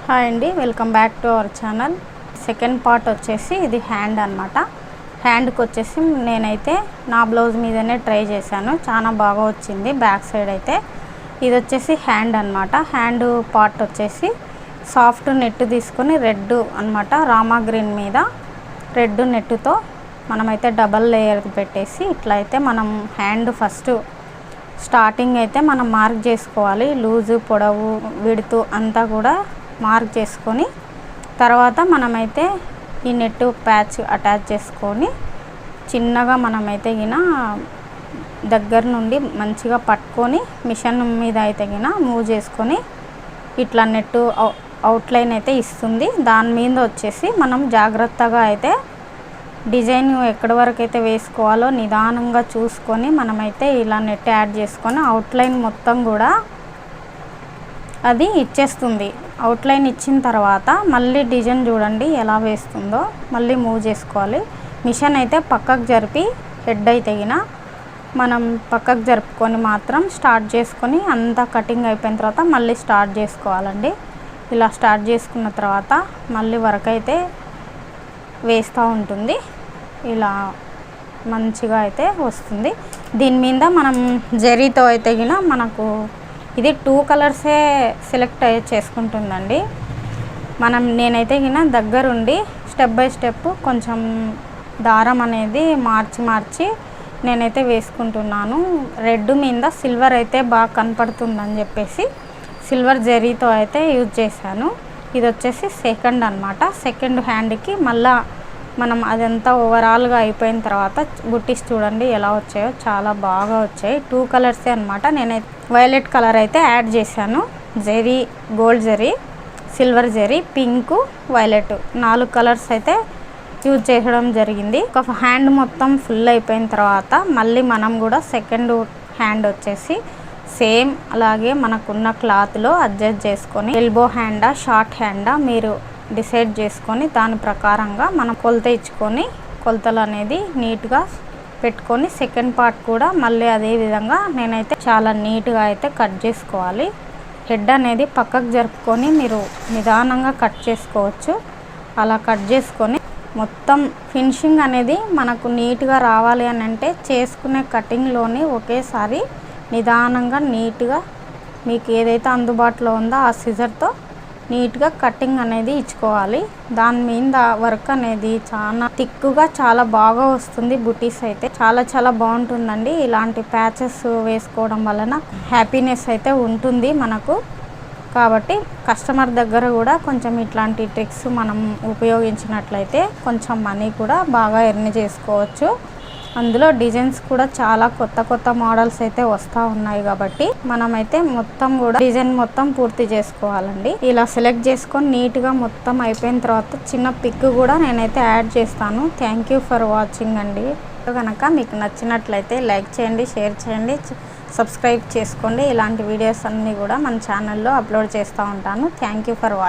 Hi అండి, welcome back to our channel. Second part వచ్చేసి ఇది హ్యాండ్ అనమాట. హ్యాండ్కి వచ్చేసి నేనైతే నా బ్లౌజ్ మీదనే ట్రై చేశాను, చాలా బాగా వచ్చింది. బ్యాక్ సైడ్ అయితే ఇది వచ్చేసి హ్యాండ్ అనమాట. హ్యాండ్ పార్ట్ వచ్చేసి సాఫ్ట్ నెట్ తీసుకొని రెడ్ అనమాట, రామా గ్రీన్ మీద రెడ్ నెట్తో మనమైతే డబల్ లేయర్ పెట్టేసి ఇట్లా అయితే మనం హ్యాండ్ ఫస్ట్ స్టార్టింగ్ అయితే మనం మార్క్ చేసుకోవాలి. లూజు పొడవు విడుతు అంతా కూడా మార్క్ చేసుకొని తర్వాత మనమైతే ఈ నెట్ ప్యాచ్ అటాచ్ చేసుకొని చిన్నగా మనమైతే గిన దగ్గర నుండి మంచిగా పట్టుకొని మిషన్ మీద అయితే గిన మూవ్ చేసుకొని ఇట్లా నెట్ అవుట్లైన్ అయితే ఇస్తుంది. దాని మీద వచ్చేసి మనం జాగ్రత్తగా అయితే డిజైన్ ఎక్కడి వరకు అయితే వేసుకోవాలో నిదానంగా చూసుకొని మనమైతే ఇలా నెట్ యాడ్ చేసుకొని అవుట్లైన్ మొత్తం కూడా అది ఇచ్చేస్తుంది. అవుట్లైన్ ఇచ్చిన తర్వాత మళ్ళీ డిజైన్ చూడండి ఎలా వేస్తుందో, మళ్ళీ మూవ్ చేసుకోవాలి. మిషన్ అయితే పక్కకు జరిపి హెడ్ అయితే గిన మనం పక్కకు జరుపుకొని మాత్రం స్టార్ట్ చేసుకొని అంతా కటింగ్ అయిపోయిన తర్వాత మళ్ళీ స్టార్ట్ చేసుకోవాలండి. ఇలా స్టార్ట్ చేసుకున్న తర్వాత మళ్ళీ వర్క్ అయితే వేస్తూ ఉంటుంది. ఇలా మంచిగా అయితే వస్తుంది. దీని మీద మనం జరీతో అయితే గిన మనకు ఇది 2 కలర్సే సెలెక్ట్ చేసుకుంటుందండి. నేనైతే గిన దగ్గరుండి స్టెప్ బై స్టెప్ కొంచెం దారం అనేది మార్చి నేనైతే వేసుకుంటున్నాను. రెడ్ మీద సిల్వర్ అయితే బాగా కనపడుతుందని చెప్పేసి సిల్వర్ జరీతో అయితే యూజ్ చేశాను. ఇది వచ్చేసి సెకండ్ అనమాట. సెకండ్ హ్యాండ్కి మళ్ళా మనం అదంతా ఓవరాల్గా అయిపోయిన తర్వాత బుట్టీస్ చూడండి ఎలా వచ్చాయో, చాలా బాగా వచ్చాయి. 2 కలర్సే అనమాట. నేనైతే వైలెట్ కలర్ అయితే యాడ్ చేశాను. Zari, gold zari, silver zari, pink, violet 4 colours అయితే యూజ్ చేయడం జరిగింది. ఒక హ్యాండ్ మొత్తం ఫుల్ అయిపోయిన తర్వాత మళ్ళీ మనం కూడా సెకండ్ హ్యాండ్ వచ్చేసి సేమ్ అలాగే మనకున్న క్లాత్లో అడ్జస్ట్ చేసుకొని ఎల్బో హ్యాండా షార్ట్ హ్యాండా మీరు డిసైడ్ చేసుకొని దాని ప్రకారంగా మనం కొలత ఇచ్చుకొని కొలతలు అనేది నీట్గా పెట్టుకొని సెకండ్ పార్ట్ కూడా మళ్ళీ అదే విధంగా నేనైతే చాలా నీట్గా అయితే కట్ చేసుకోవాలి. హెడ్ అనేది పక్కకు జరుపుకొని మీరు నిదానంగా కట్ చేసుకోవచ్చు. అలా కట్ చేసుకొని మొత్తం ఫినిషింగ్ అనేది మనకు నీట్గా రావాలి అని అంటే చేసుకునే కటింగ్లోని ఒకేసారి నిదానంగా నీట్గా మీకు ఏదైతే అందుబాటులో ఉందో ఆ సిజర్తో నీట్గా కటింగ్ అనేది ఇచ్చుకోవాలి. దాని మీద వర్క్ అనేది చాలా థిక్గా చాలా బాగా వస్తుంది. బుటీస్ అయితే చాలా బాగుంటుందండి. ఇలాంటి ప్యాచెస్ వేసుకోవడం వలన హ్యాపీనెస్ అయితే ఉంటుంది మనకు. కాబట్టి కస్టమర్ దగ్గర కూడా కొంచెం ఇట్లాంటి ట్రిక్స్ మనం ఉపయోగించినట్లయితే కొంచెం మనీ కూడా బాగా ఎర్న్ చేసుకోవచ్చు. అందులో డిజైన్స్ కూడా చాలా కొత్త మోడల్స్ అయితే వస్తూ ఉన్నాయి కాబట్టి మనమైతే మొత్తం కూడా డిజైన్ మొత్తం పూర్తి చేసుకోవాలండి. ఇలా సెలెక్ట్ చేసుకొని నీట్గా మొత్తం అయిపోయిన తర్వాత చిన్న పిక్ కూడా నేనైతే యాడ్ చేస్తాను. థ్యాంక్ యూ ఫర్ వాచింగ్ అండి. కనుక మీకు నచ్చినట్లయితే లైక్ చేయండి, షేర్ చేయండి, సబ్స్క్రైబ్ చేసుకోండి. ఇలాంటి వీడియోస్ అన్నీ కూడా మన ఛానల్లో అప్లోడ్ చేస్తూ ఉంటాను. Thank you for watching.